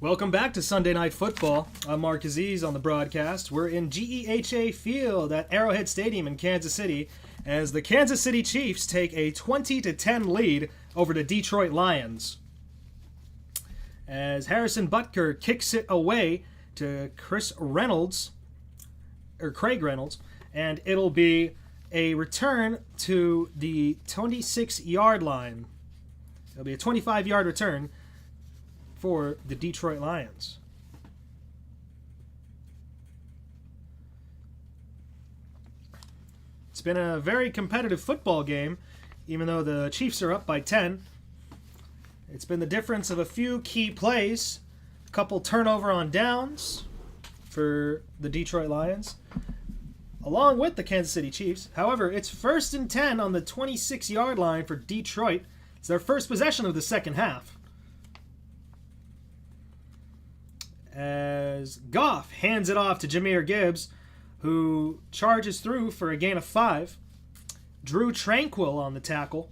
Welcome back to Sunday Night Football. I'm Mark Aziz on the broadcast. We're in GEHA Field at Arrowhead Stadium in Kansas City as the Kansas City Chiefs take a 20-10 lead over the Detroit Lions. As Harrison Butker kicks it away to Craig Reynolds, and it'll be a return to the 26-yard line. It'll be a 25-yard return for the Detroit Lions. It's been a very competitive football game, even though the Chiefs are up by 10. It's been the difference of a few key plays, a couple turnover on downs for the Detroit Lions, along with the Kansas City Chiefs. However, it's 1st and 10 on the 26-yard line for Detroit. It's their first possession of the second half. As Goff hands it off to Jahmyr Gibbs, who charges through for a gain of 5. Drew Tranquill on the tackle.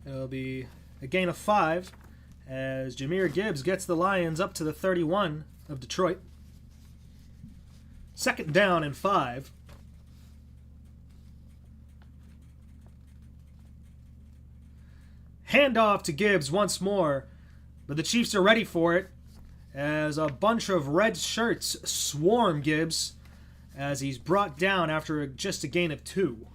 It'll be a gain of 5 as Jahmyr Gibbs gets the Lions up to the 31 of Detroit. 2nd down and 5. Handoff to Gibbs once more, but the Chiefs are ready for it as a bunch of red shirts swarm Gibbs as he's brought down after just a gain of 2.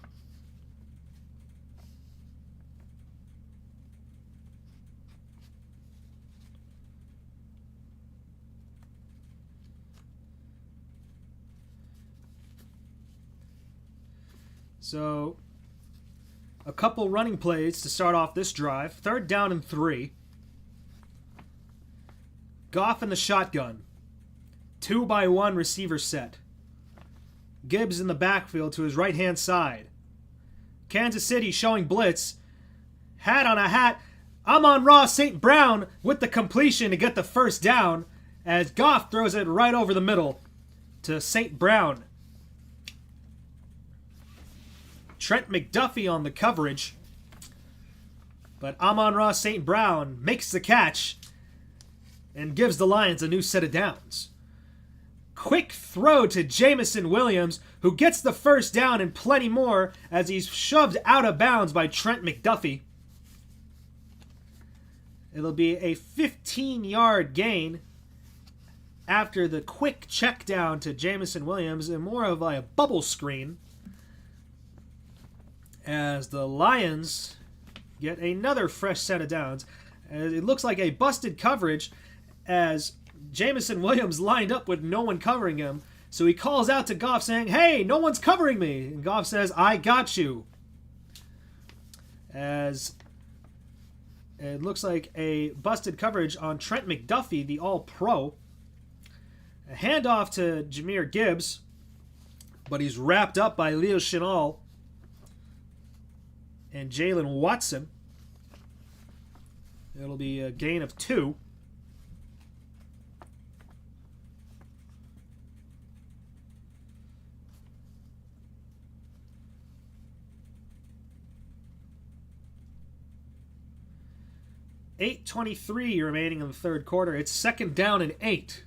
So, a couple running plays to start off this drive. 3rd down and 3. Goff in the shotgun. 2-by-1 receiver set. Gibbs in the backfield to his right-hand side. Kansas City showing blitz. Hat on a hat. Amon-Ra St. Brown with the completion to get the first down as Goff throws it right over the middle to St. Brown. Trent McDuffie on the coverage. But Amon-Ra St. Brown makes the catch and gives the Lions a new set of downs. Quick throw to Jameson Williams, who gets the first down and plenty more as he's shoved out of bounds by Trent McDuffie. It'll be a 15-yard gain after the quick check down to Jameson Williams and more of a bubble screen, as the Lions get another fresh set of downs. It looks like a busted coverage as Jameson Williams lined up with no one covering him. So he calls out to Goff saying, "Hey, no one's covering me." And Goff says, "I got you." As it looks like a busted coverage on Trent McDuffie, the All-Pro. A handoff to Jahmyr Gibbs, but he's wrapped up by Leo Chenal and Jalen Watson. It'll be a gain of 2. .8:23 remaining in the third quarter. It's 2nd down and 8.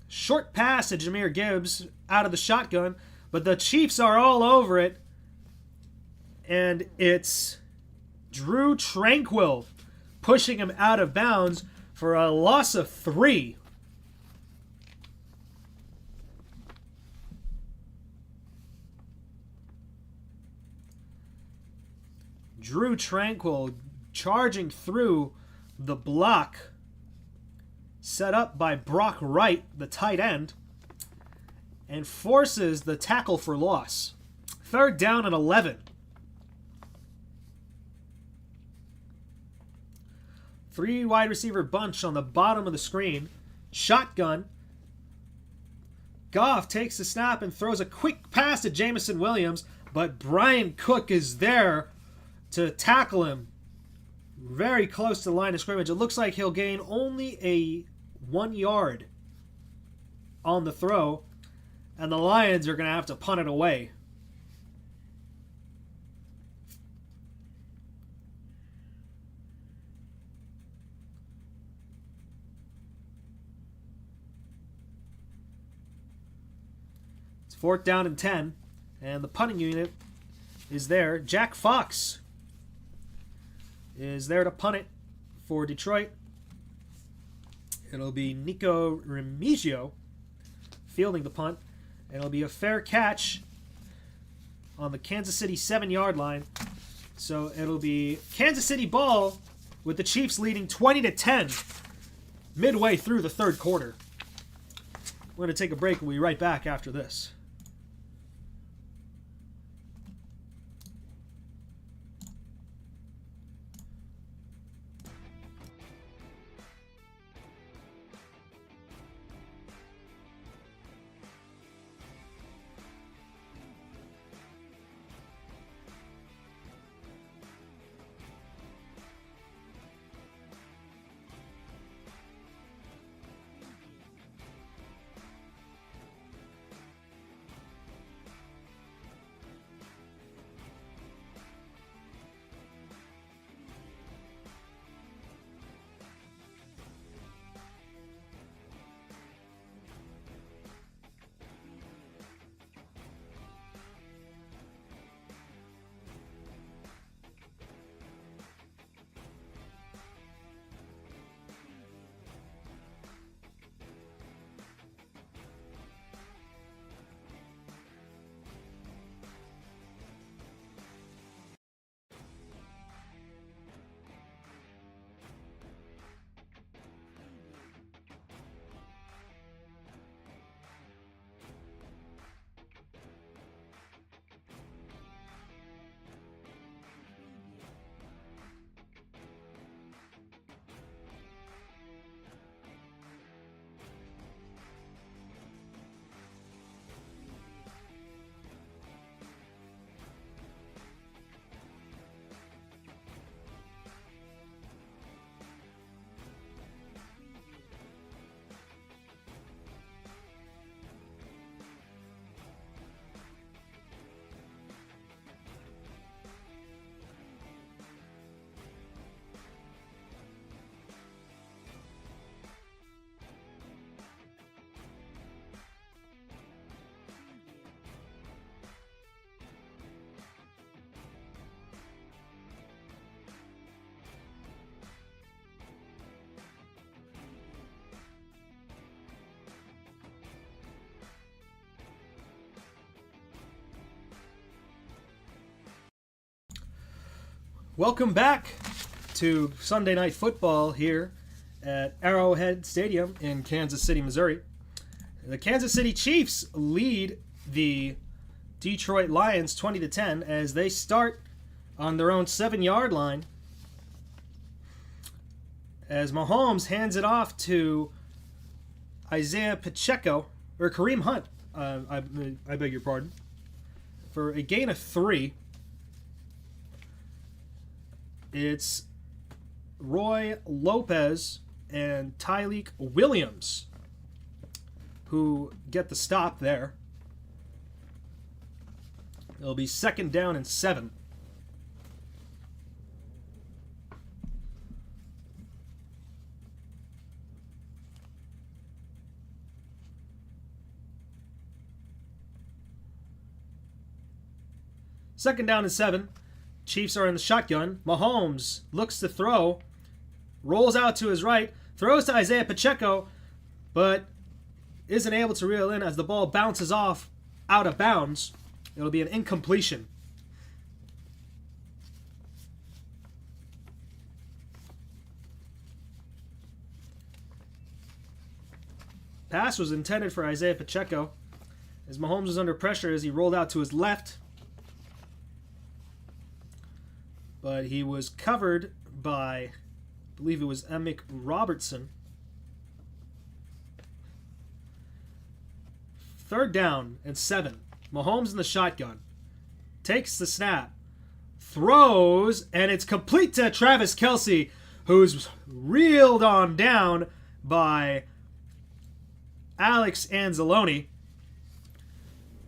Short pass to Jahmyr Gibbs out of the shotgun, but the Chiefs are all over it. And it's Drew Tranquill pushing him out of bounds for a loss of 3. Drew Tranquill charging through the block set up by Brock Wright, the tight end, and forces the tackle for loss. 3rd down and 11. 3 wide receiver bunch on the bottom of the screen. Shotgun. Goff takes the snap and throws a quick pass to Jameson Williams, but Brian Cook is there to tackle him. very close to the line of scrimmage. It looks like he'll gain only a 1 yard on the throw, and the Lions are going to have to punt it away. It's 4th down and 10, and the punting unit is there. Jack Fox is there to punt it for Detroit. It'll be Nico Remigio fielding the punt, and it'll be a fair catch on the Kansas City 7-yard line. So it'll be Kansas City ball with the Chiefs leading 20-10 midway through the 3rd quarter. We're going to take a break. We'll be right back after this. Welcome back to Sunday Night Football here at Arrowhead Stadium in Kansas City, Missouri. The Kansas City Chiefs lead the Detroit Lions 20-10 as they start on their own 7-yard line. As Mahomes hands it off to Isaiah Pacheco, or Kareem Hunt, I beg your pardon, for a gain of 3. It's Roy Lopez and Tyleek Williams who get the stop there. It'll be 2nd down and 7. Second down and 7. Chiefs are in the shotgun. Mahomes looks to throw, rolls out to his right, throws to Isaiah Pacheco, but isn't able to reel in as the ball bounces off out of bounds. It'll be an incompletion. Pass was intended for Isaiah Pacheco as Mahomes was under pressure as he rolled out to his left. But he was covered by, I believe it was Emick Robertson. 3rd down and 7. Mahomes in the shotgun. Takes the snap. throws, and it's complete to Travis Kelce, who's reeled on down by Alex Anzalone,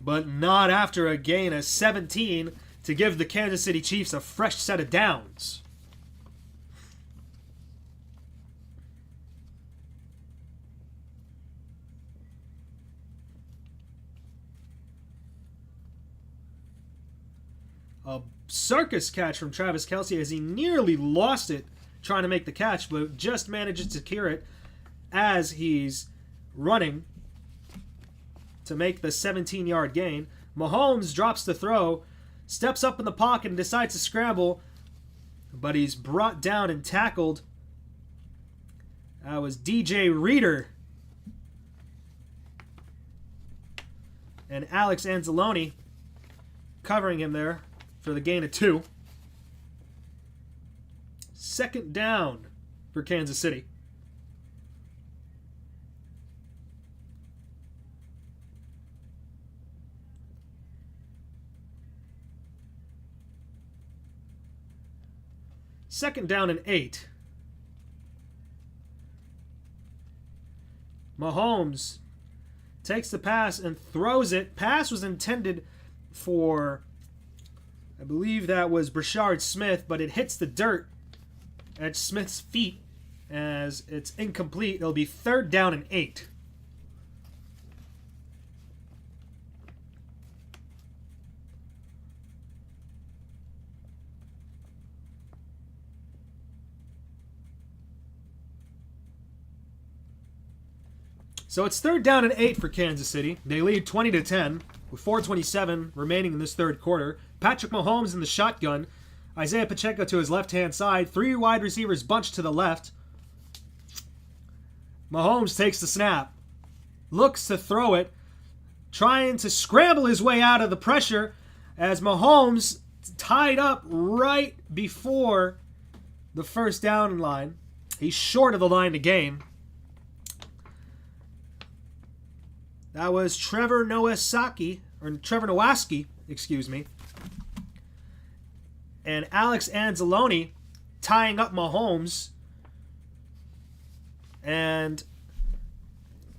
but not after a gain of 17 to give the Kansas City Chiefs a fresh set of downs. A circus catch from Travis Kelce as he nearly lost it trying to make the catch, but just manages to secure it as he's running to make the 17-yard gain. Mahomes drops the throw, steps up in the pocket and decides to scramble, but he's brought down and tackled. That was DJ Reader. And Alex Anzalone covering him there for the gain of 2. Second down for Kansas City. Second down and 8. Mahomes takes the pass and throws it. Pass was intended for, I believe that was Brashard Smith, but it hits the dirt at Smith's feet as it's incomplete. It'll be third down and 8. So it's third down and 8 for Kansas City. They lead 20-10 with 4:27 remaining in this third quarter. Patrick Mahomes in the shotgun. Isaiah Pacheco to his left-hand side. 3 wide receivers bunched to the left. Mahomes takes the snap. Looks to throw it. Trying to scramble his way out of the pressure as Mahomes tied up right before the first down line. He's short of the line to gain. That was Trevor Nowaski, excuse me. And Alex Anzalone tying up Mahomes. And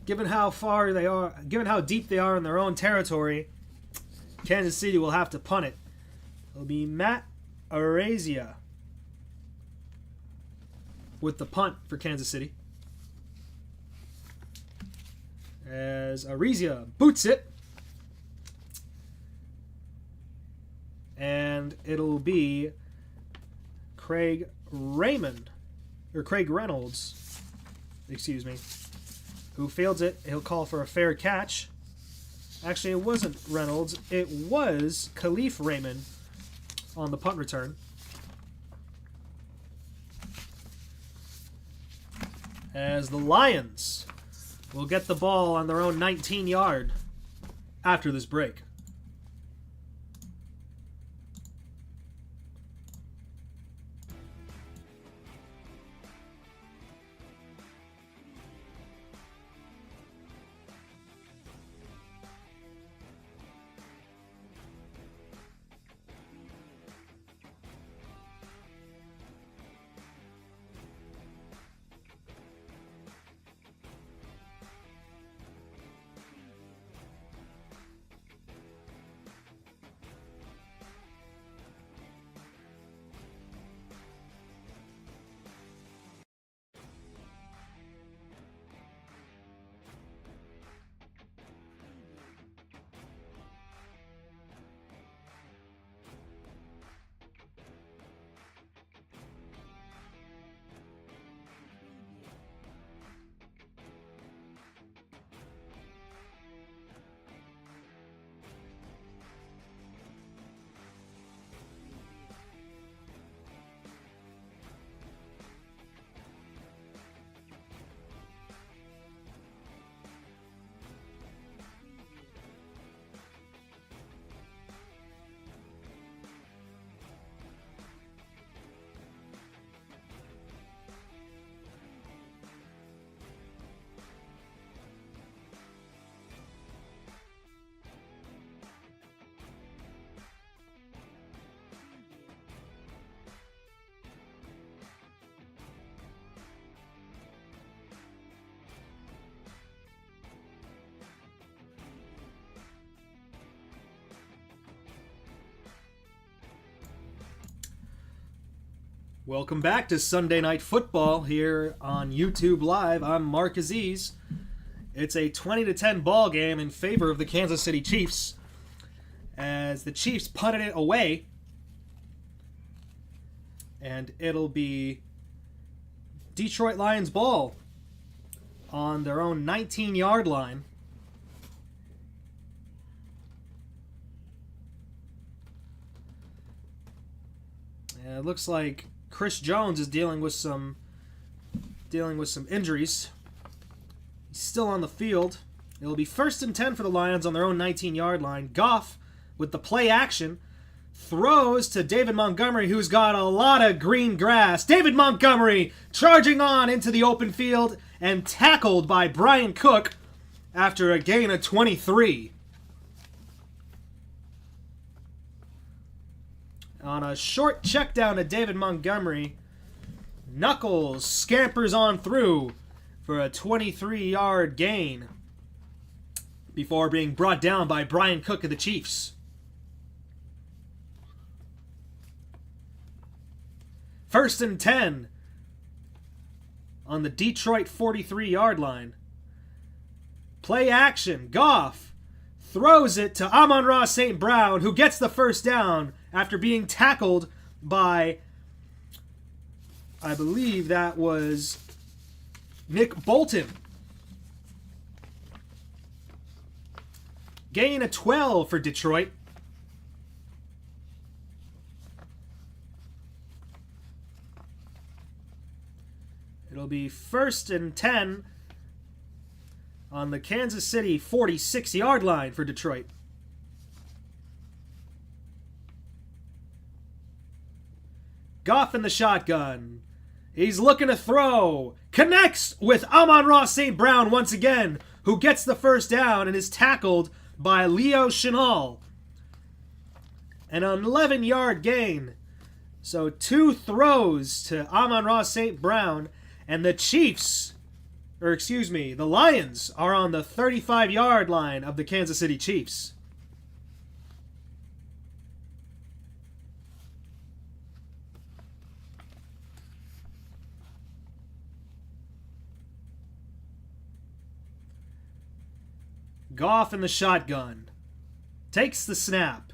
given how deep they are in their own territory, Kansas City will have to punt it. It'll be Matt Araiza with the punt for Kansas City. As Araiza boots it. And it'll be Craig Reynolds, who fields it. He'll call for a fair catch. Actually, it wasn't Reynolds. It was Khalif Raymond on the punt return. As the Lions will get the ball on their own 19-yard after this break. Welcome back to Sunday Night Football here on YouTube Live. I'm Mark Aziz. It's a 20-10 ball game in favor of the Kansas City Chiefs as the Chiefs punted it away, and it'll be Detroit Lions ball on their own 19-yard line. And it looks like Chris Jones is dealing with some injuries. He's still on the field. It'll be 1st and 10 for the Lions on their own 19-yard line. Goff, with the play action, throws to David Montgomery, who's got a lot of green grass. David Montgomery charging on into the open field and tackled by Brian Cook after a gain of 23. On a short check down to David Montgomery, Knuckles scampers on through for a 23-yard gain before being brought down by Brian Cook of the Chiefs. First and 10 on the Detroit 43-yard line. Play action. Goff throws it to Amon-Ra St. Brown, who gets the first down after being tackled by, I believe that was Nick Bolton. Gain of 12 for Detroit. It'll be 1st and 10 on the Kansas City 46-yard line for Detroit. Goff in the shotgun. He's looking to throw. Connects with Amon-Ra St. Brown once again, who gets the first down and is tackled by Leo Chenal. An 11-yard gain. So 2 throws to Amon-Ra St. Brown, and the the Lions are on the 35-yard line of the Kansas City Chiefs. Goff in the shotgun. Takes the snap.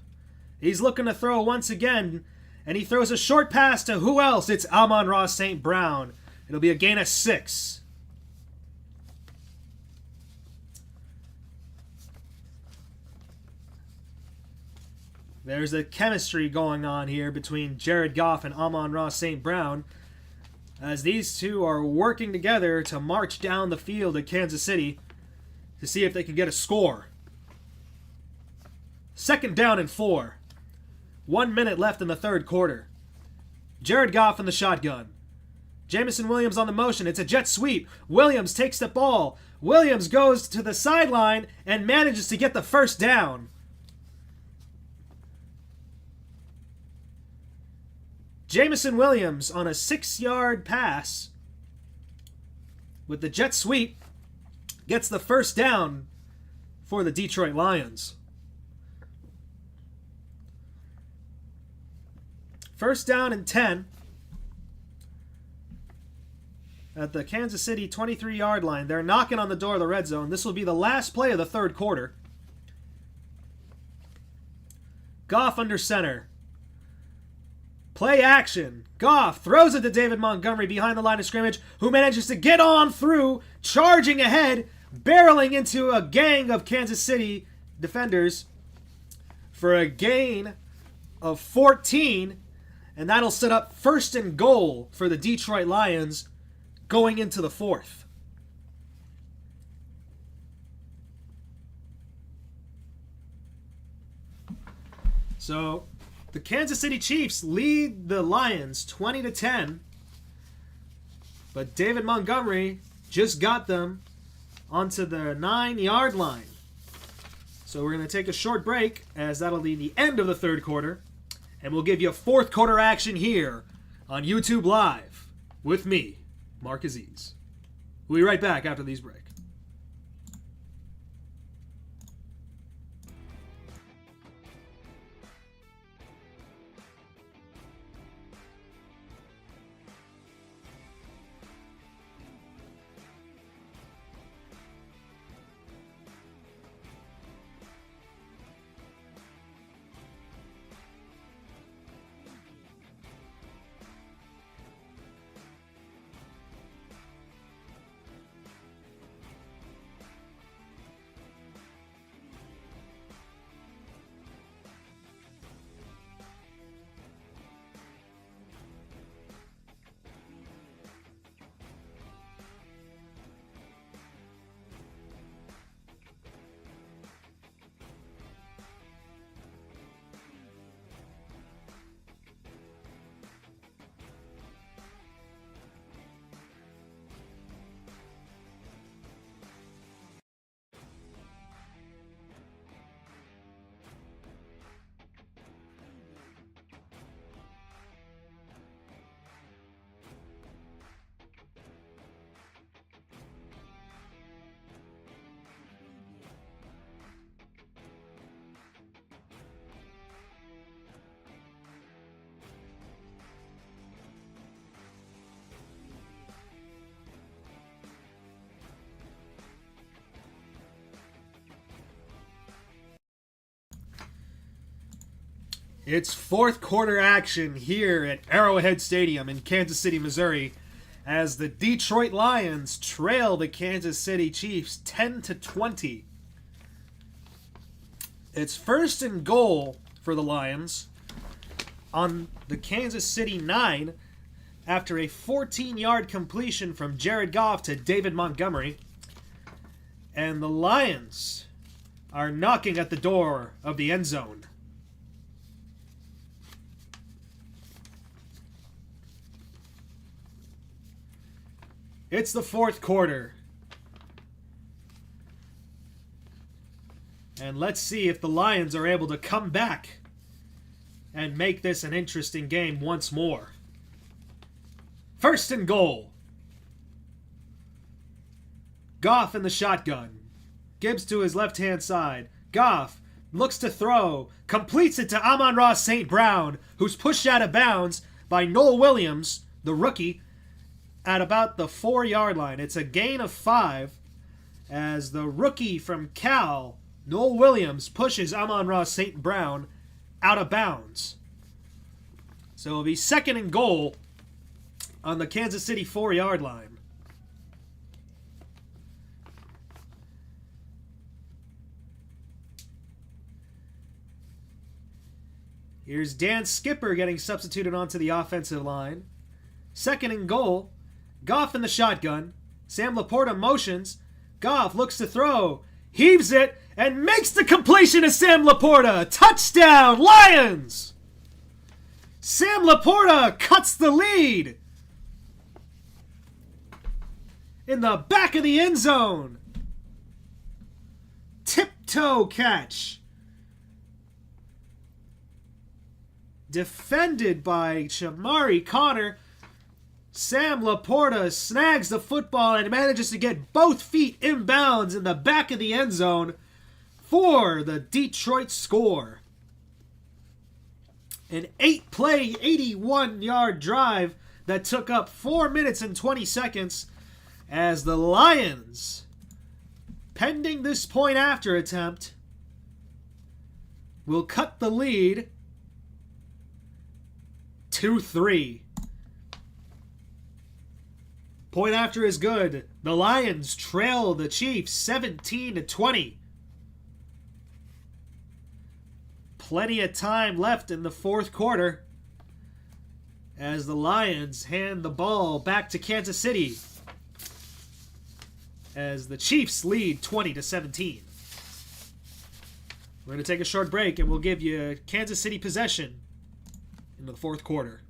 He's looking to throw once again, and he throws a short pass to who else? It's Amon-Ra St. Brown. It'll be a gain of 6. There's a chemistry going on here between Jared Goff and Amon-Ra St. Brown, as these two are working together to march down the field at Kansas City to see if they can get a score. 2nd down and 4. 1 minute left in the third quarter. Jared Goff in the shotgun. Jameson Williams on the motion. It's a jet sweep. Williams takes the ball. Williams goes to the sideline and manages to get the first down. Jameson Williams on a 6-yard pass with the jet sweep gets the first down for the Detroit Lions. 1st down and 10 at the Kansas City 23-yard line. They're knocking on the door of the red zone. This will be the last play of the third quarter. Goff under center. Play action. Goff throws it to David Montgomery behind the line of scrimmage, who manages to get on through, charging ahead, barreling into a gang of Kansas City defenders for a gain of 14, and that'll set up 1st and goal for the Detroit Lions going into the 4th. So the Kansas City Chiefs lead the Lions 20-10, but David Montgomery just got them onto the 9-yard line. So we're going to take a short break, as that'll be the end of the third quarter, and we'll give you 4th quarter action here on YouTube Live with me, Mark Aziz. We'll be right back after these breaks. It's fourth quarter action here at Arrowhead Stadium in Kansas City, Missouri, as the Detroit Lions trail the Kansas City Chiefs 10-20. It's first and goal for the Lions on the Kansas City 9 after a 14-yard completion from Jared Goff to David Montgomery. And the Lions are knocking at the door of the end zone. It's the fourth quarter. And let's see if the Lions are able to come back and make this an interesting game once more. First and goal. Goff in the shotgun. Gibbs to his left-hand side. Goff looks to throw. Completes it to Amon-Ra St. Brown, who's pushed out of bounds by Noel Williams, the rookie, at about the 4-yard line. It's a gain of 5 as the rookie from Cal, Noel Williams, pushes Amon-Ra St. Brown out of bounds. So it'll be second and goal on the Kansas City 4-yard line. Here's Dan Skipper getting substituted onto the offensive line. Second and goal. Goff in the shotgun. Sam Laporta motions. Goff looks to throw. Heaves it and makes the completion to Sam Laporta. Touchdown, Lions! Sam Laporta cuts the lead in the back of the end zone. Tiptoe catch. Defended by Shamari Connor. Sam Laporta snags the football and manages to get both feet inbounds in the back of the end zone for the Detroit score. An 8-play, 81-yard drive that took up 4 minutes and 20 seconds as the Lions, pending this point after attempt, will cut the lead 2-3. Point after is good. The Lions trail the Chiefs 17-20. Plenty of time left in the fourth quarter as the Lions hand the ball back to Kansas City as the Chiefs lead 20-17. We're going to take a short break and we'll give you Kansas City possession in the fourth quarter.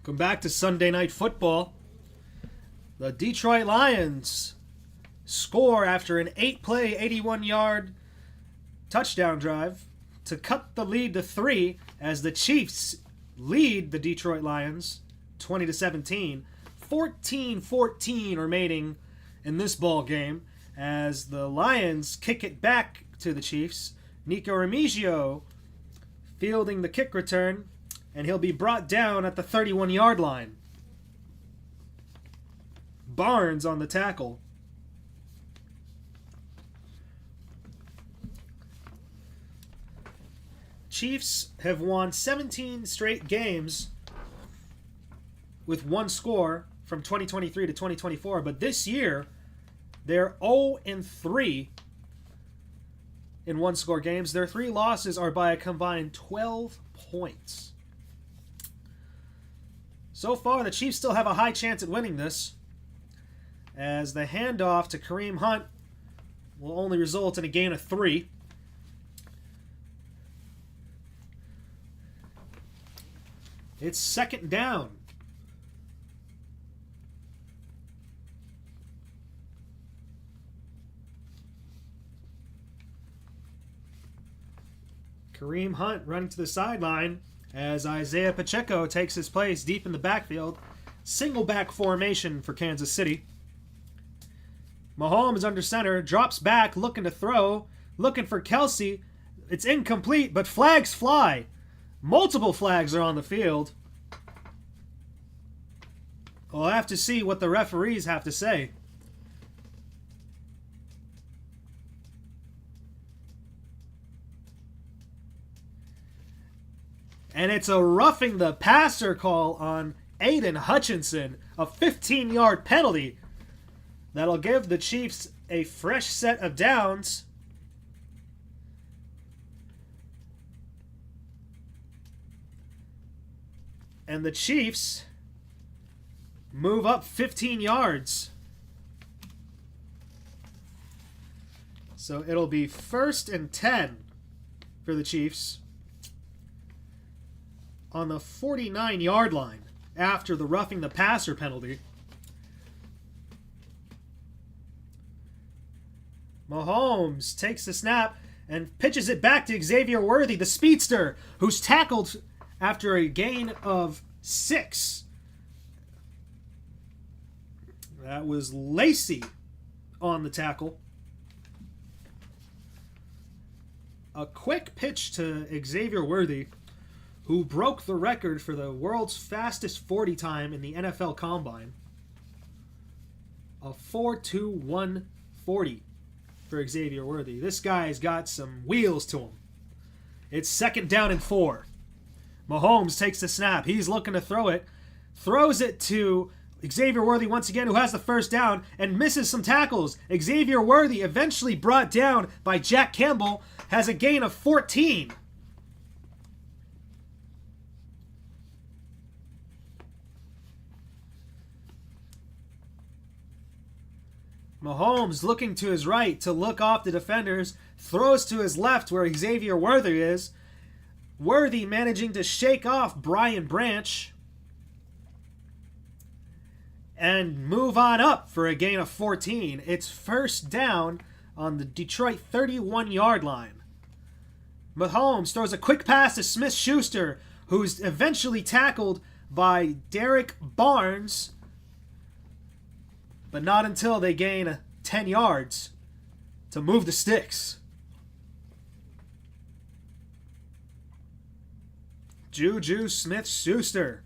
Welcome back to Sunday Night Football. The Detroit Lions score after an 8-play, 81-yard touchdown drive to cut the lead to 3 as the Chiefs lead the Detroit Lions 20-17. 14-14 remaining in this ball game as the Lions kick it back to the Chiefs. Nico Remigio fielding the kick return, and he'll be brought down at the 31-yard line. Barnes on the tackle. Chiefs have won 17 straight games with one score from 2023 to 2024, but this year they're 0-3 in one-score games. Their 3 losses are by a combined 12 points. So far, the Chiefs still have a high chance at winning this, as the handoff to Kareem Hunt will only result in a gain of 3. It's second down. Kareem Hunt running to the sideline as Isaiah Pacheco takes his place deep in the backfield. Single back formation for Kansas City. Mahomes under center, drops back, looking to throw, looking for Kelsey. It's incomplete, but flags fly. Multiple flags are on the field. We'll have to see what the referees have to say. And it's a roughing the passer call on Aiden Hutchinson, a 15-yard penalty that'll give the Chiefs a fresh set of downs. And the Chiefs move up 15 yards. So it'll be 1st and 10 for the Chiefs on the 49-yard line after the roughing the passer penalty. Mahomes takes the snap and pitches it back to Xavier Worthy, the speedster, who's tackled after a gain of 6. That was Lacey on the tackle. A quick pitch to Xavier Worthy, who broke the record for the world's fastest 40 time in the NFL Combine. A 4.2140 for Xavier Worthy. This guy's got some wheels to him. It's 2nd down and 4. Mahomes takes the snap. He's looking to throw it. Throws it to Xavier Worthy once again, who has the 1st down and misses some tackles. Xavier Worthy, eventually brought down by Jack Campbell, has a gain of 14. Mahomes looking to his right to look off the defenders, throws to his left where Xavier Worthy is. Worthy managing to shake off Brian Branch and move on up for a gain of 14. It's 1st down on the Detroit 31-yard line. Mahomes throws a quick pass to Smith-Schuster, who's eventually tackled by Derek Barnes, but not until they gain 10 yards to move the sticks. Juju Smith-Schuster,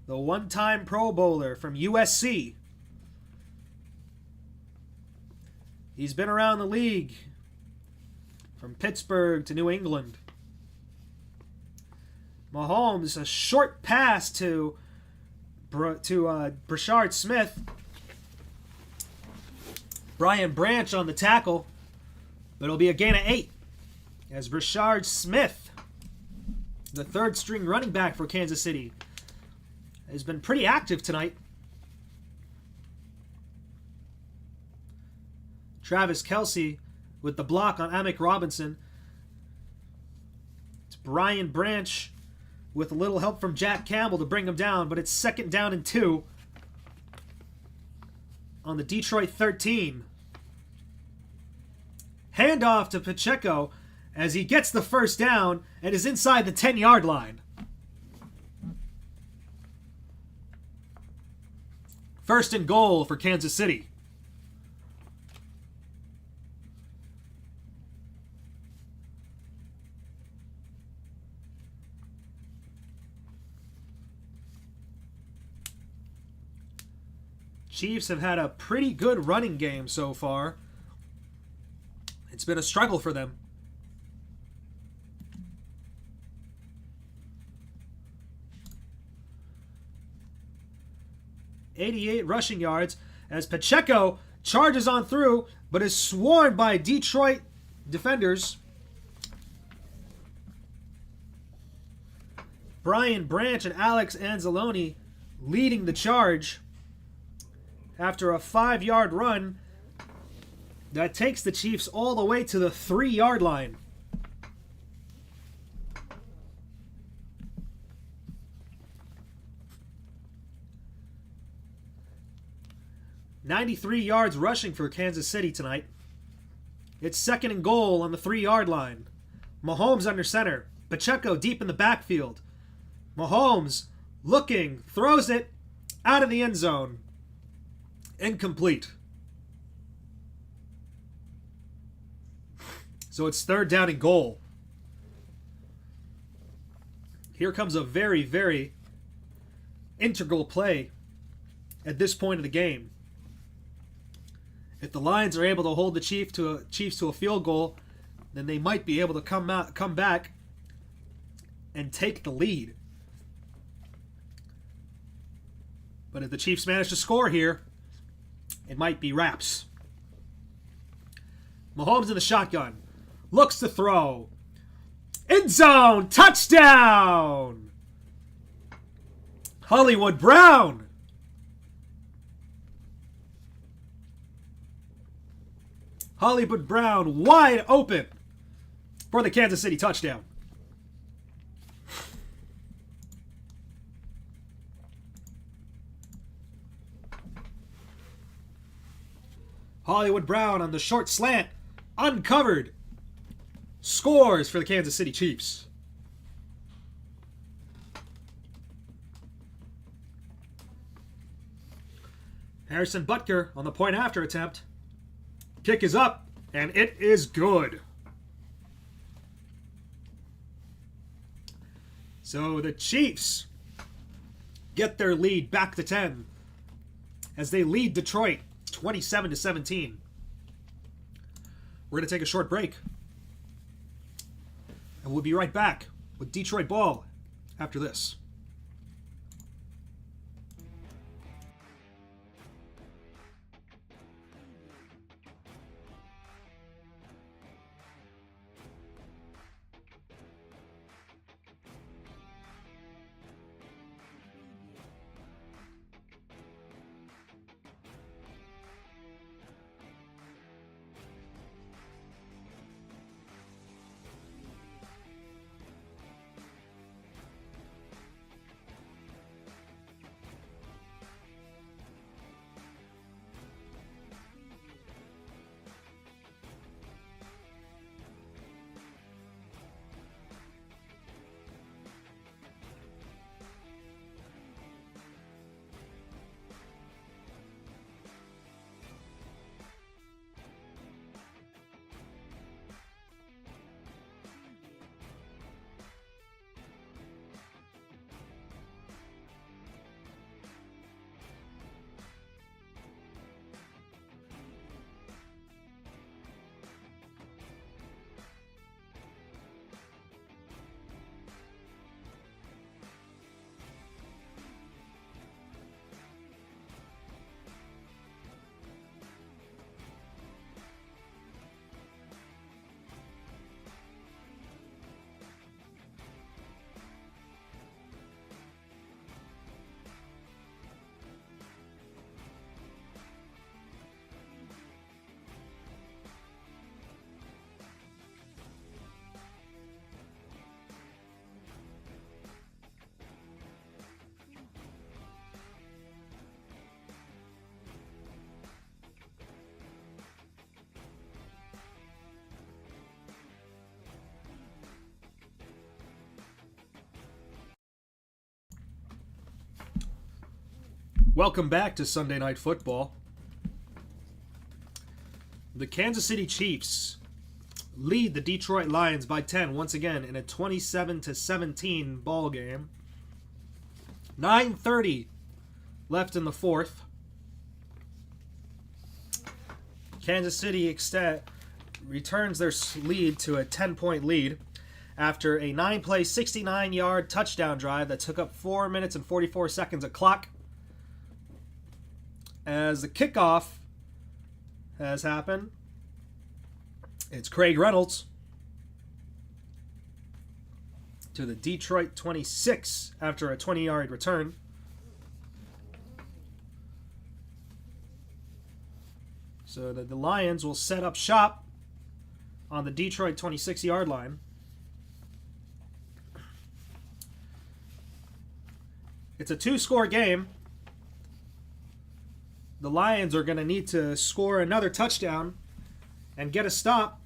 the one-time Pro Bowler from USC. He's been around the league from Pittsburgh to New England. Mahomes, a short pass to Brashard Smith. Brian Branch on the tackle, but it'll be a gain of 8 as Brashard Smith, the 3rd-string running back for Kansas City, has been pretty active tonight. Travis Kelce with the block on Amick Robinson. It's Brian Branch with a little help from Jack Campbell to bring him down, but it's 2nd down and 2 on the Detroit 13. Handoff to Pacheco as he gets the 1st down and is inside the 10-yard line. 1st and goal for Kansas City. Chiefs have had a pretty good running game so far. It's been a struggle for them. .88 rushing yards as Pacheco charges on through, but is swarmed by Detroit defenders. Brian Branch and Alex Anzalone leading the charge after a 5-yard run that takes the Chiefs all the way to the 3-yard line. .93 yards rushing for Kansas City tonight. It's 2nd and goal on the 3-yard line. Mahomes under center. Pacheco deep in the backfield. Mahomes looking, throws it out of the end zone. Incomplete. So it's 3rd down and goal. Here comes a very, very integral play at this point of the game. If the Lions are able to hold the Chiefs to a field goal, then they might be able to come back and take the lead. But if the Chiefs manage to score here, it might be wraps. Mahomes in the shotgun. Looks to throw. End zone. Touchdown. Hollywood Brown. Hollywood Brown wide open for the Kansas City touchdown. Hollywood Brown on the short slant, uncovered, scores for the Kansas City Chiefs. Harrison Butker on the point after attempt. Kick is up, and it is good. So the Chiefs get their lead back to 10 as they lead Detroit 27-17. We're going to take a short break. And we'll be right back with Detroit ball after this. Welcome back to Sunday Night Football. The Kansas City Chiefs lead the Detroit Lions by 10 once again in a 27-17 ball game. 9:30 left in the fourth. Kansas City returns their lead to a 10-point lead after a 9-play, 69-yard touchdown drive that took up 4 minutes and 44 seconds of clock. As the kickoff has happened, it's Craig Reynolds to the Detroit 26 after a 20-yard return. So the Lions will set up shop on the Detroit 26-yard line. It's a two-score game. The Lions are going to need to score another touchdown and get a stop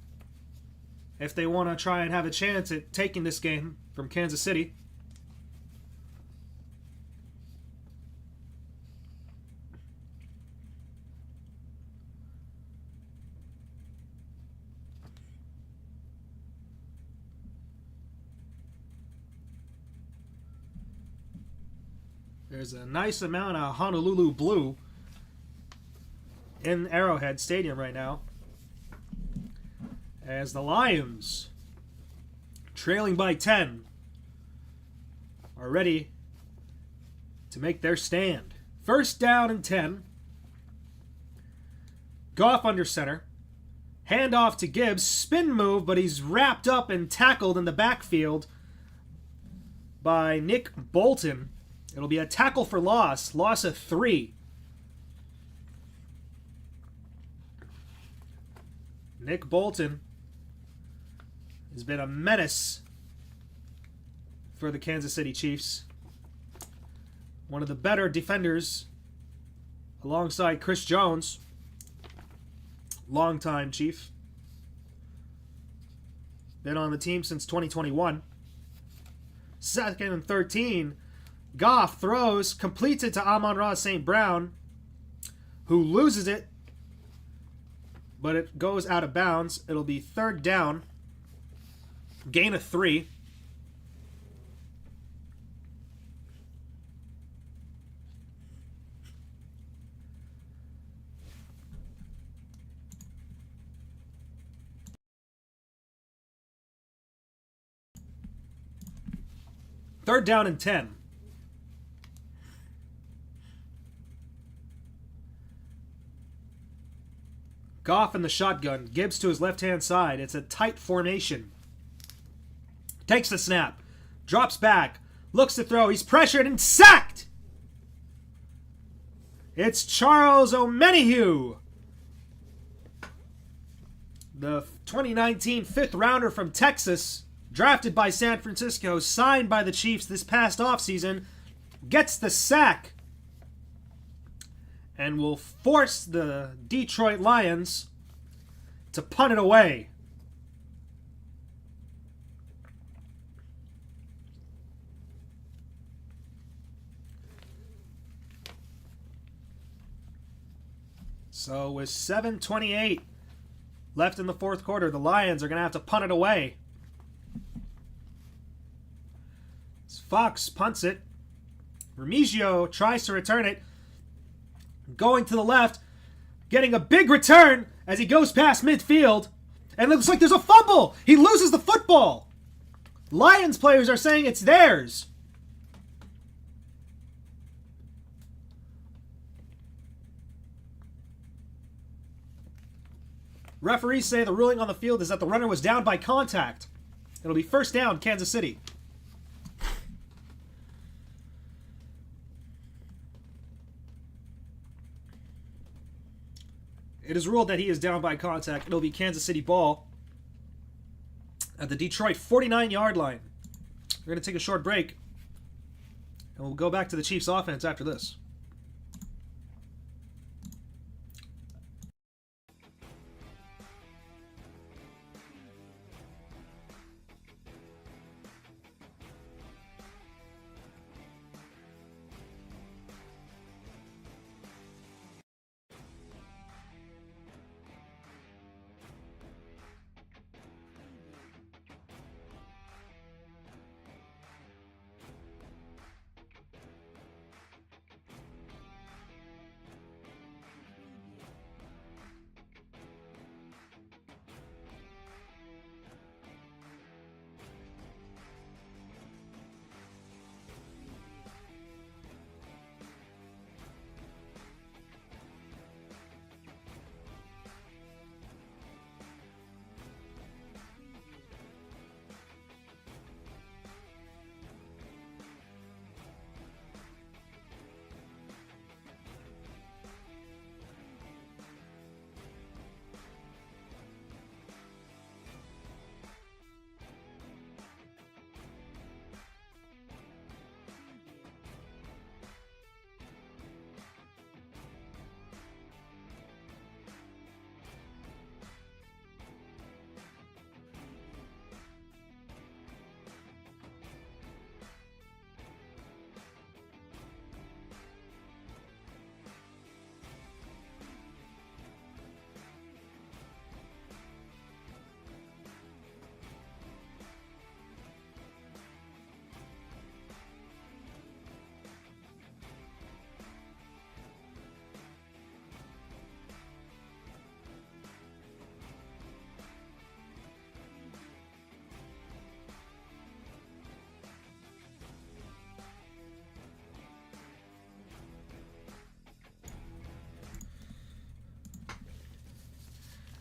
if they want to try and have a chance at taking this game from Kansas City. There's a nice amount of Honolulu blue in Arrowhead Stadium right now, as the Lions, trailing by 10, are ready to make their stand. First down and 10. Goff under center. Handoff to Gibbs. Spin move, but he's wrapped up and tackled in the backfield by Nick Bolton. It'll be a tackle for loss. Loss of 3. Nick Bolton has been a menace for the Kansas City Chiefs. One of the better defenders alongside Chris Jones, longtime Chief. Been on the team since 2021. Second and 13. Goff throws, completes it to Amon-Ra St. Brown, who loses it, but it goes out of bounds. It'll be third down. Gain of 3. Third down and 10. Goff in the shotgun. Gibbs to his left-hand side. It's a tight formation. Takes the snap. Drops back. Looks to throw. He's pressured and sacked! It's Charles Omenihu, the 2019 fifth-rounder from Texas, drafted by San Francisco, signed by the Chiefs this past offseason, gets the sack and will force the Detroit Lions to punt it away. So with 7:28 left in the fourth quarter, the Lions are going to have to punt it away. Fox punts it. Remigio tries to return it. Going to the left, getting a big return as he goes past midfield. And it looks like there's a fumble. He loses the football. Lions players are saying it's theirs. Referees say the ruling on the field is that the runner was down by contact. It'll be first down, Kansas City. It is ruled that he is down by contact. It'll be Kansas City ball at the Detroit 49-yard line. We're going to take a short break, and we'll go back to the Chiefs offense after this.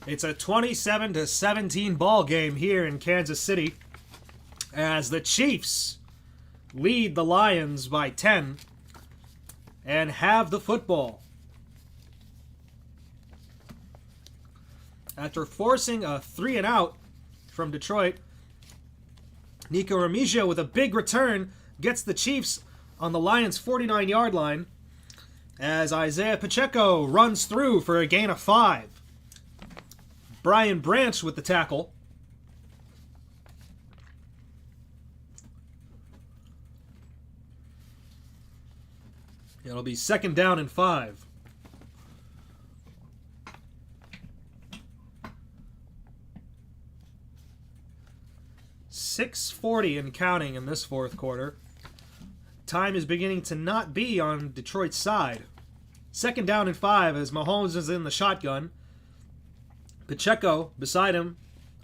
It's a 27-17 ball game here in Kansas City as the Chiefs lead the Lions by 10 and have the football. After forcing a 3-and-out from Detroit, Nico Remigio with a big return gets the Chiefs on the Lions' 49-yard line as Isaiah Pacheco runs through for a gain of 5. Brian Branch with the tackle. It'll be 2nd down and 5. .640 and counting in this fourth quarter. Time is beginning to not be on Detroit's side. 2nd down and 5 as Mahomes is in the shotgun. Pacheco beside him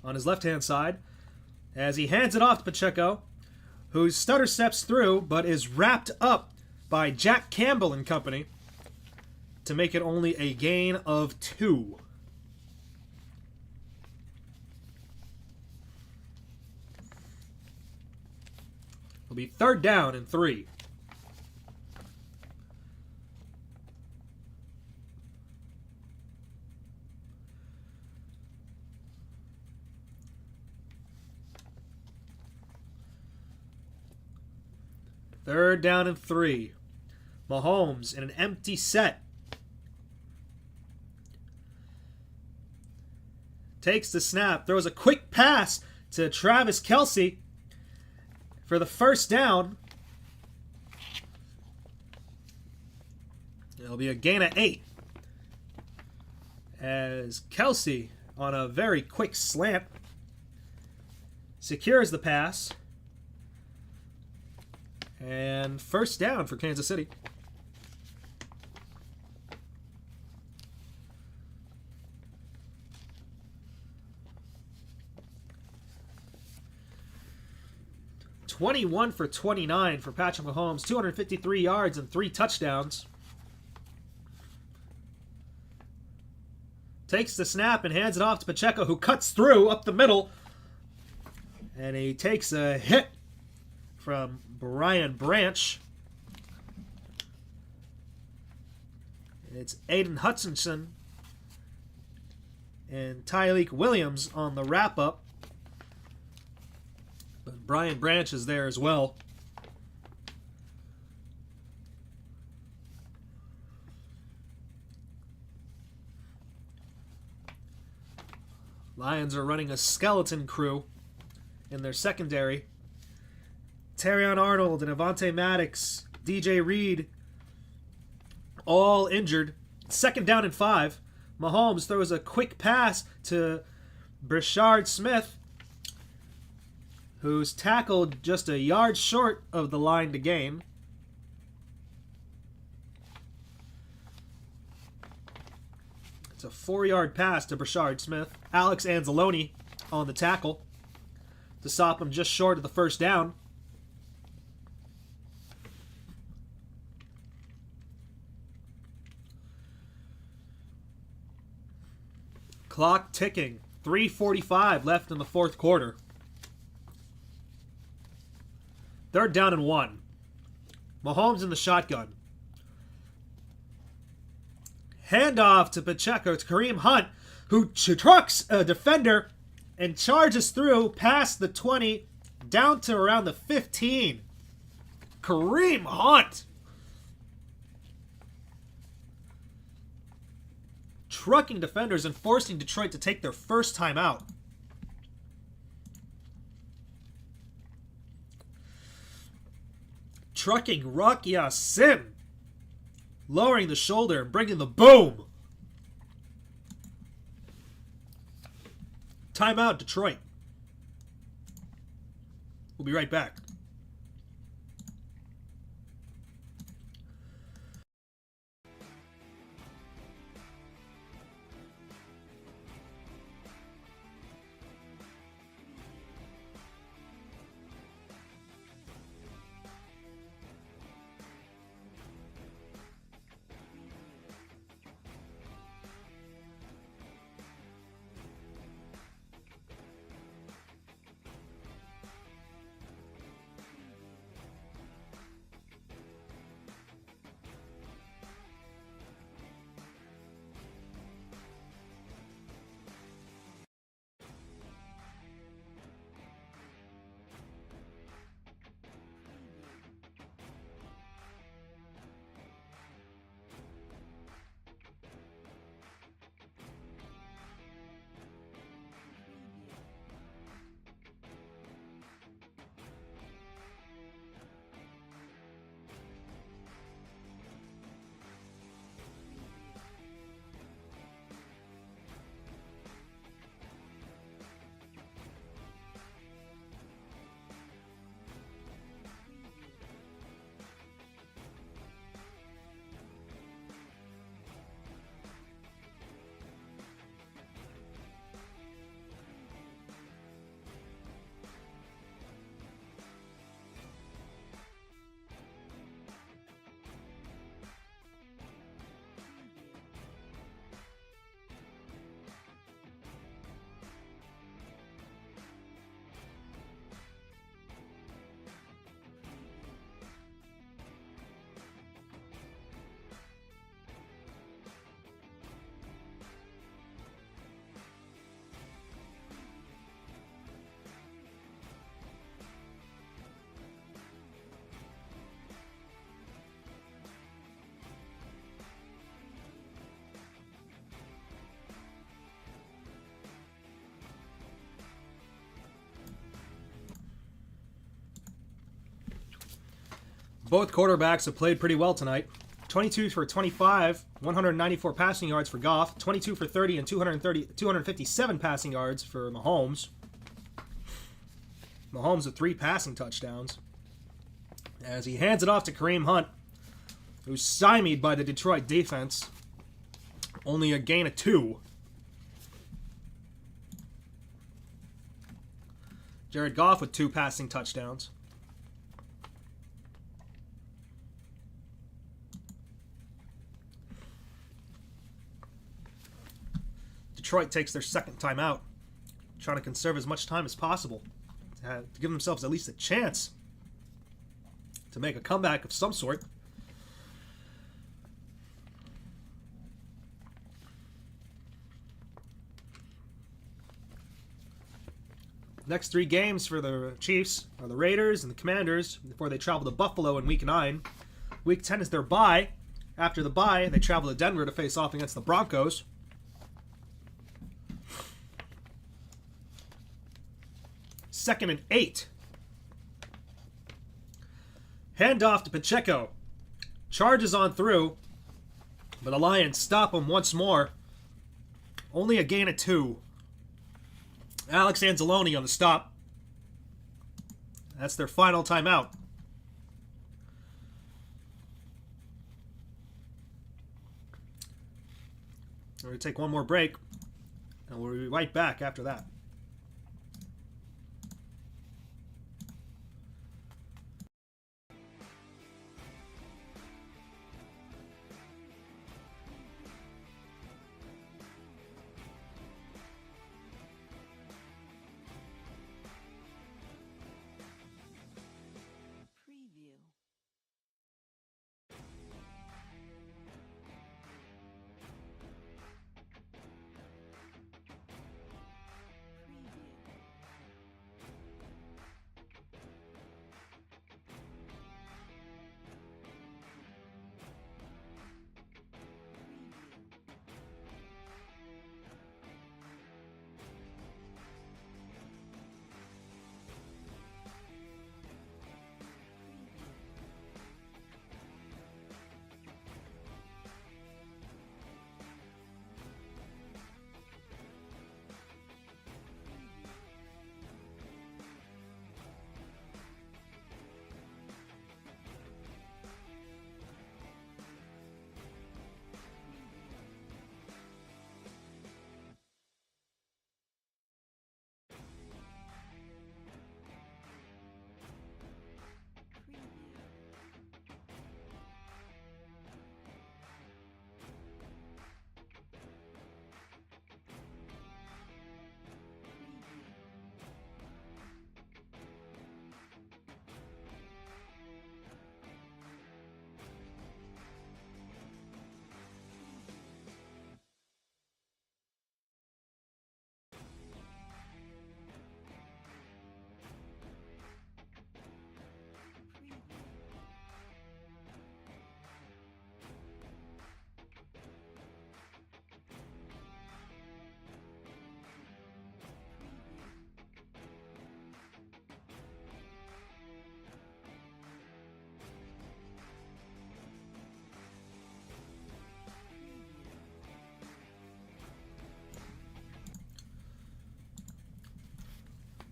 on his left-hand side as he hands it off to Pacheco, who stutter steps through but is wrapped up by Jack Campbell and company to make it only a gain of 2. It'll be 3rd down and 3. Third down and 3. Mahomes in an empty set. Takes the snap, throws a quick pass to Travis Kelce for the first down. It'll be a gain of 8. As Kelce, on a very quick slant, secures the pass. And first down for Kansas City. .21 for 29 for Patrick Mahomes, 253 yards and 3 touchdowns. Takes the snap and hands it off to Pacheco, who cuts through up the middle. And he takes a hit from Brian Branch. It's Aiden Hutchinson and Tyleik Williams on the wrap-up. But Brian Branch is there as well. Lions are running a skeleton crew in their secondary. Terrion Arnold and Avonte Maddox, DJ Reed, all injured. 2nd down and 5. Mahomes throws a quick pass to Brashard Smith, who's tackled just a yard short of the line to gain. It's a 4-yard pass to Brashard Smith. Alex Anzalone on the tackle to stop him just short of the first down. Clock ticking. 3:45 left in the fourth quarter. 3rd down and 1. Mahomes in the shotgun. Handoff to Pacheco to Kareem Hunt, who trucks a defender and charges through past the 20 down to around the 15. Kareem Hunt trucking defenders and forcing Detroit to take their first time out. Trucking Rock Ya-Sin, lowering the shoulder and bringing the boom. Timeout, Detroit. We'll be right back. Both quarterbacks have played pretty well tonight. 22 for 25, 194 passing yards for Goff. 22 for 30 and 257 passing yards for Mahomes. Mahomes with 3 passing touchdowns. As he hands it off to Kareem Hunt, who's stymied by the Detroit defense. Only a gain of 2. Jared Goff with 2 passing touchdowns. Detroit takes their second timeout, trying to conserve as much time as possible to give themselves at least a chance to make a comeback of some sort. Next 3 games for the Chiefs are the Raiders and the Commanders before they travel to Buffalo in Week 9. Week 10 is their bye. After the bye, they travel to Denver to face off against the Broncos. Second and 8. Handoff to Pacheco. Charges on through, but the Lions stop him once more. Only a gain of 2. Alex Anzalone on the stop. That's their final timeout. We're going to take one more break, and we'll be right back after that.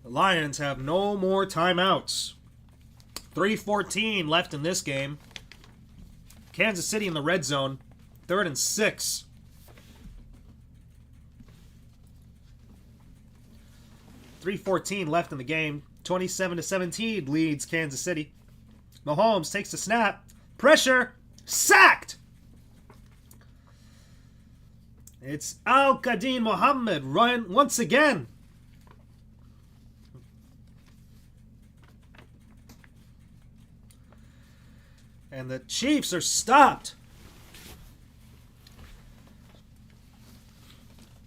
The Lions have no more timeouts. 3:14 left in this game. Kansas City in the red zone. 3rd and 6. .314 left in the game. 27-17 leads Kansas City. Mahomes takes the snap. Pressure. Sacked! It's Al-Qadin Muhammad run once again. And the Chiefs are stopped.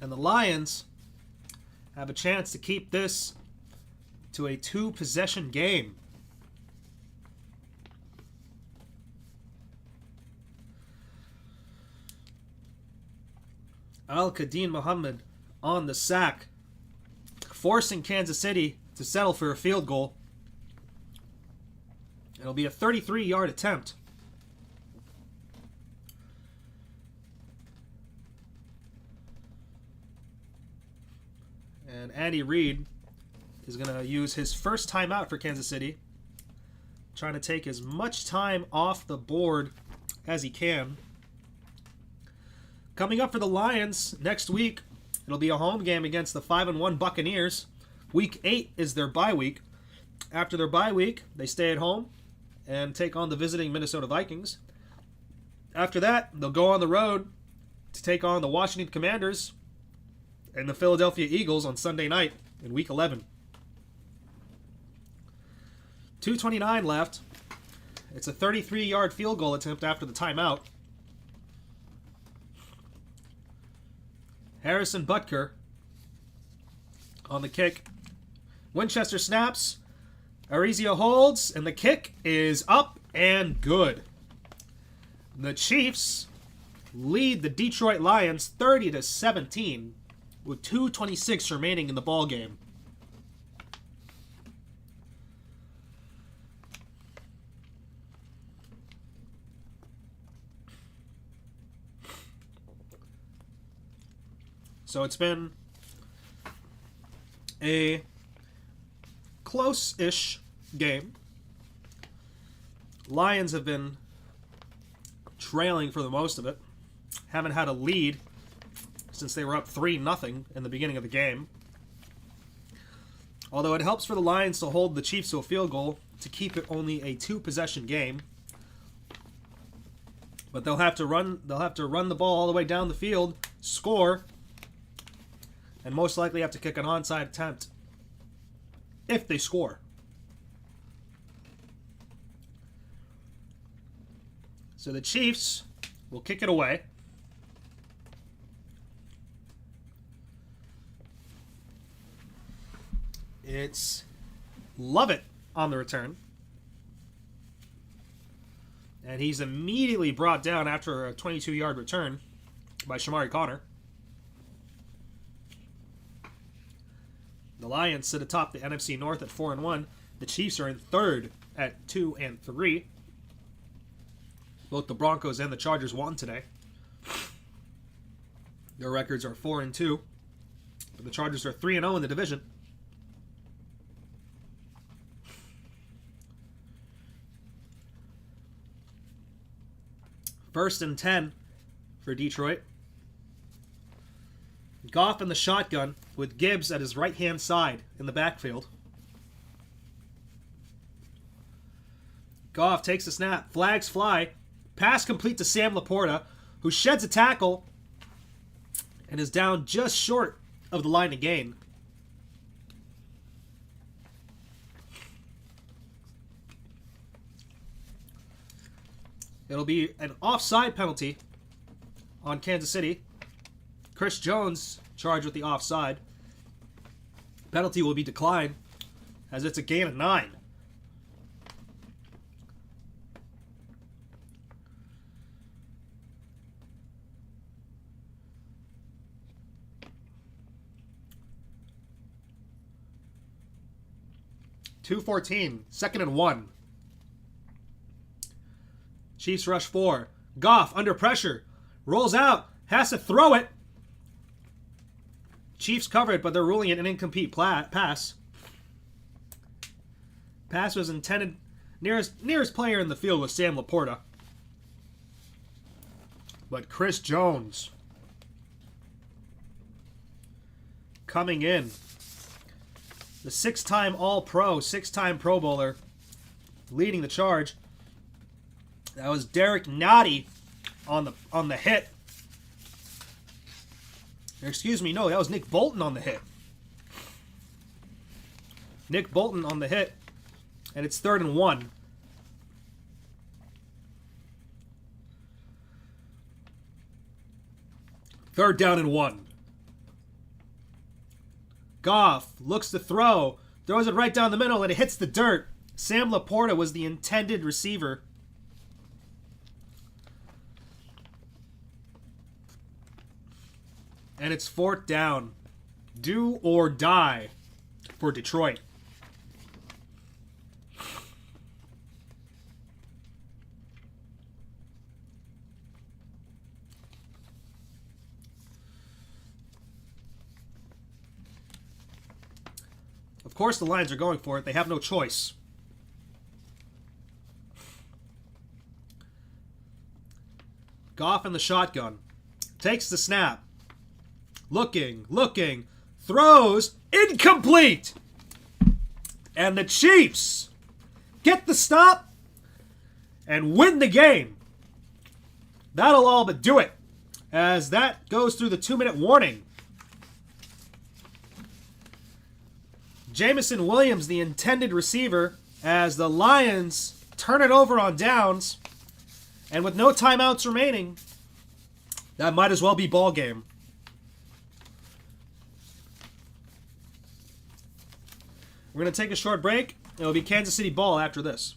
And the Lions have a chance to keep this to a 2-possession game. Al-Qadin Muhammad on the sack, forcing Kansas City to settle for a field goal. It'll be a 33-yard attempt. And Andy Reid is going to use his first timeout for Kansas City, trying to take as much time off the board as he can. Coming up for the Lions next week, it'll be a home game against the 5-1 Buccaneers. Week 8 is their bye week. After their bye week, they stay at home and take on the visiting Minnesota Vikings. After that, they'll go on the road to take on the Washington Commanders and the Philadelphia Eagles on Sunday night in Week 11. 2:29 left. It's a 33-yard field goal attempt after the timeout. Harrison Butker on the kick. Winchester snaps. Arizio holds, and the kick is up and good. The Chiefs lead the Detroit Lions 30-17 with 2:26 remaining in the ball game. So it's been a close-ish game. Lions have been trailing for the most of it. Haven't had a lead since they were up 3-0 in the beginning of the game. Although it helps for the Lions to hold the Chiefs to a field goal to keep it only a 2-possession game. But they'll have to run the ball all the way down the field, score, and most likely have to kick an onside attempt if they score. So the Chiefs will kick it away. It's Lovett on the return. And he's immediately brought down after a 22-yard return by Shamari Connor. The Lions sit atop the NFC North at 4-1. The Chiefs are in third at 2-3. Both the Broncos and the Chargers won today. Their records are 4-2. But the Chargers are 3-0 in the division. First and 10 for Detroit. Goff in the shotgun with Gibbs at his right-hand side in the backfield. Goff takes the snap. Flags fly. Pass complete to Sam Laporta, who sheds a tackle and is down just short of the line of gain. It'll be an offside penalty on Kansas City. Chris Jones charged with the offside. Penalty will be declined as it's a gain of 9. .214, 2nd and 1. Chiefs rush 4. Goff under pressure. Rolls out. Has to throw it. Chiefs cover it, but they're ruling it an incomplete pass. Pass was intended. Nearest player in the field was Sam Laporta. But Chris Jones coming in. The 6-time All-Pro, 6-time Pro Bowler, leading the charge. That was Derek Nottie on the hit. Excuse me, no, that was Nick Bolton on the hit. Nick Bolton on the hit, and it's 3rd and 1. Third down and 1. Goff looks to throw, throws it right down the middle, and it hits the dirt. Sam Laporta was the intended receiver. And it's 4th down. Do or die for Detroit. Of course the Lions are going for it. They have no choice. Goff in the shotgun. Takes the snap. Looking. Throws. Incomplete! And the Chiefs get the stop and win the game. That'll all but do it, as that goes through the 2-minute warning. Jamison Williams, the intended receiver, as the Lions turn it over on downs. And with no timeouts remaining, that might as well be ball game. We're going to take a short break. It'll be Kansas City ball after this.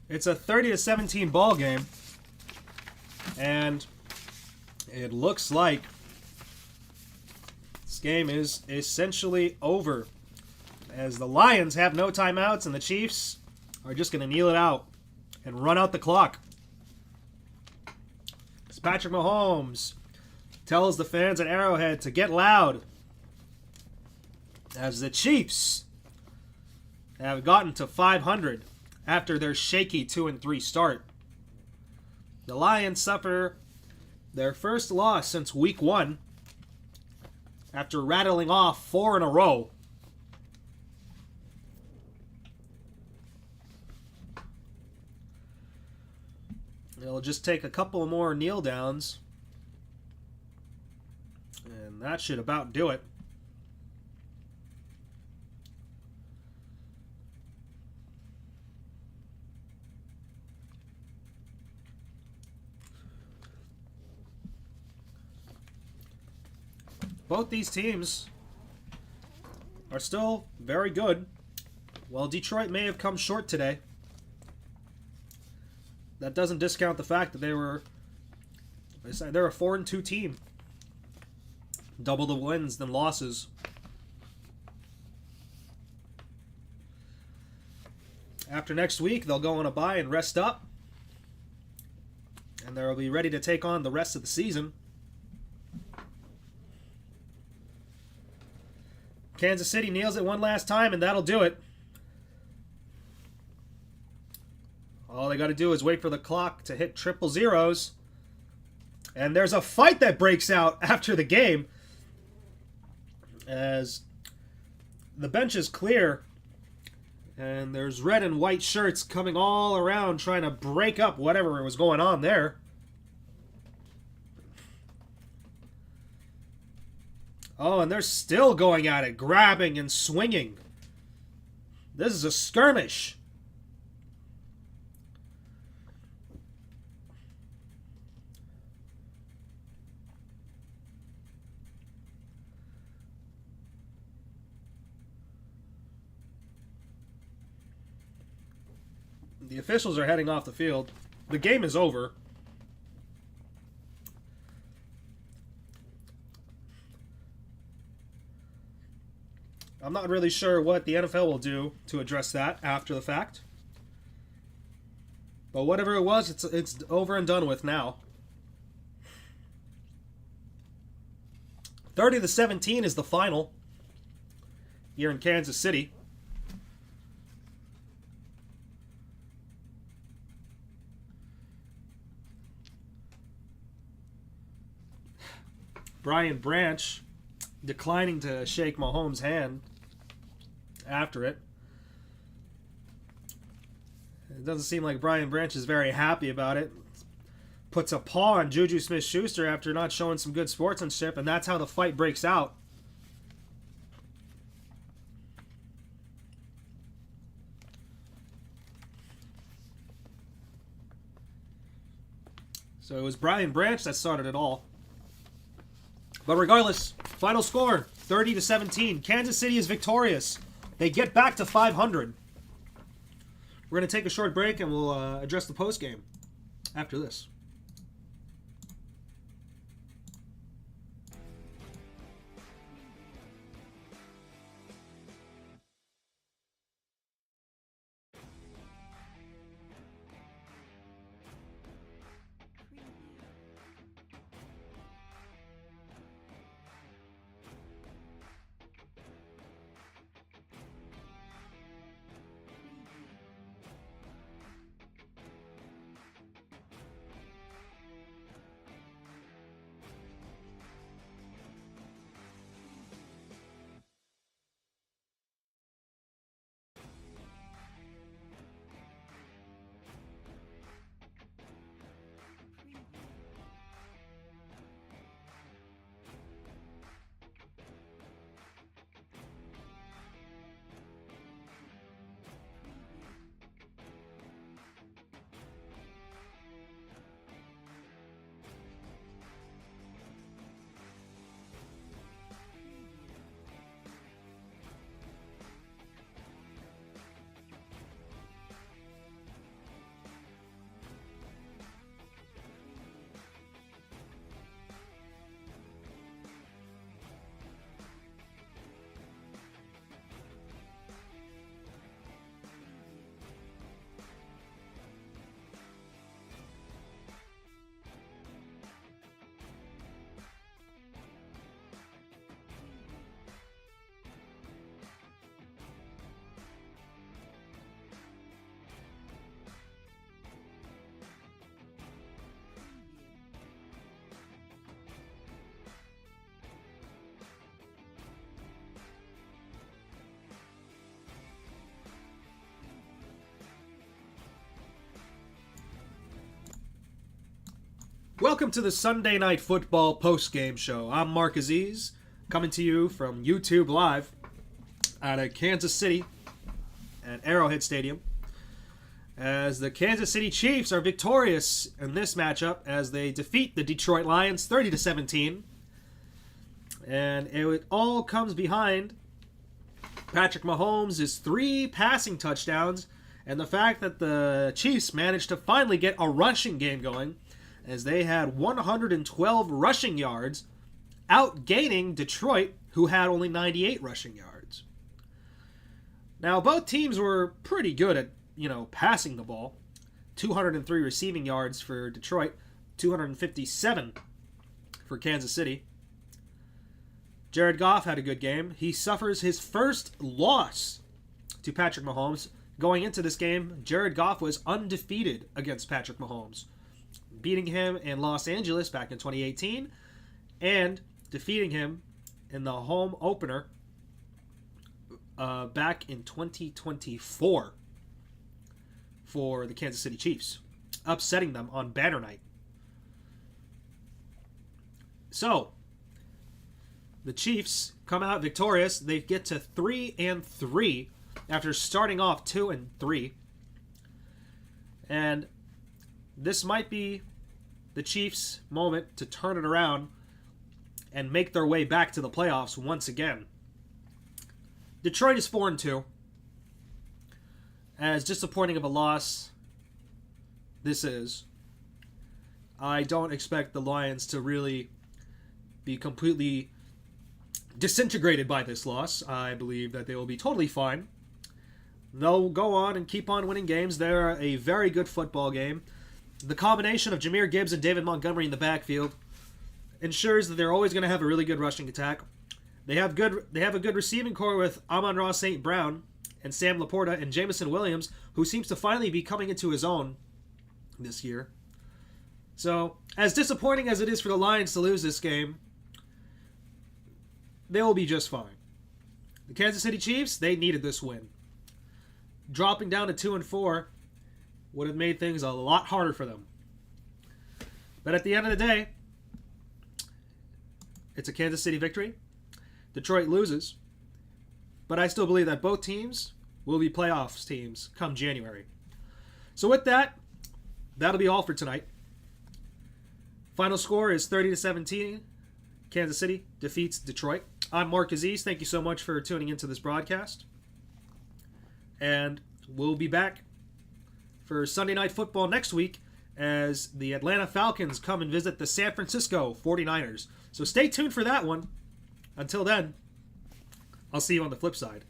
It's a 30-17 ball game, and it looks like this game is essentially over, as the Lions have no timeouts and the Chiefs are just going to kneel it out and run out the clock. As Patrick Mahomes tells the fans at Arrowhead to get loud, as the Chiefs have gotten to 500 after their shaky 2-3 start. The Lions suffer their first loss since week 1 after rattling off 4 in a row. It'll just take a couple more kneel downs, and that should about do it. Both these teams are still very good. While Detroit may have come short today, that doesn't discount the fact that they're a 4-2 team. Double the wins than losses. After next week, they'll go on a bye and rest up, and they'll be ready to take on the rest of the season. Kansas City kneels it one last time, and that'll do it. All they got to do is wait for the clock to hit triple zeros. And there's a fight that breaks out after the game, as the bench is clear, and there's red and white shirts coming all around trying to break up whatever was going on there. Oh, and they're still going at it, grabbing and swinging. This is a skirmish. The officials are heading off the field. The game is over. I'm not really sure what the NFL will do to address that after the fact. But whatever it was, it's over and done with now. 30-17 is the final here in Kansas City. Brian Branch declining to shake Mahomes' hand after it. It doesn't seem like Brian Branch is very happy about it. Puts a paw on Juju Smith-Schuster after not showing some good sportsmanship, and that's how the fight breaks out. So it was Brian Branch that started it all. But regardless, final score, 30-17. Kansas City is victorious. They get back to 500. We're going to take a short break, and we'll address the postgame after this. Welcome to the Sunday Night Football post-game show. I'm Mark Aziz, coming to you from YouTube Live out of Kansas City at Arrowhead Stadium, as the Kansas City Chiefs are victorious in this matchup as they defeat the Detroit Lions 30-17. And it all comes behind Patrick Mahomes' 3 passing touchdowns and the fact that the Chiefs managed to finally get a rushing game going, as they had 112 rushing yards, outgaining Detroit, who had only 98 rushing yards. Now, both teams were pretty good at, passing the ball. 203 receiving yards for Detroit, 257 for Kansas City. Jared Goff had a good game. He suffers his first loss to Patrick Mahomes. Going into this game, Jared Goff was undefeated against Patrick Mahomes, beating him in Los Angeles back in 2018 and defeating him in the home opener back in 2024 for the Kansas City Chiefs, upsetting them on banner night. So, The Chiefs come out victorious. They get to 3-3 after starting off 2-3. And this might be the Chiefs' moment to turn it around and make their way back to the playoffs once again. Detroit is 4-2. As disappointing of a loss this is, I don't expect the Lions to really be completely disintegrated by this loss. I believe that they will be totally fine. They'll go on and keep on winning games. They're a very good football game. The combination of Jahmyr Gibbs and David Montgomery in the backfield ensures that they're always going to have a really good rushing attack. They have a good receiving core with Amon-Ra St. Brown and Sam Laporta and Jameson Williams, who seems to finally be coming into his own this year. So, as disappointing as it is for the Lions to lose this game, they will be just fine. The Kansas City Chiefs, they needed this win. Dropping down to 2-4 would have made things a lot harder for them. But at the end of the day, it's a Kansas City victory. Detroit loses. But I still believe that both teams will be playoffs teams come January. So with that, that'll be all for tonight. Final score is 30-17. Kansas City defeats Detroit. I'm Mark Aziz. Thank you so much for tuning into this broadcast. And we'll be back for Sunday Night Football next week as the Atlanta Falcons come and visit the San Francisco 49ers. So stay tuned for that one. Until then, I'll see you on the flip side.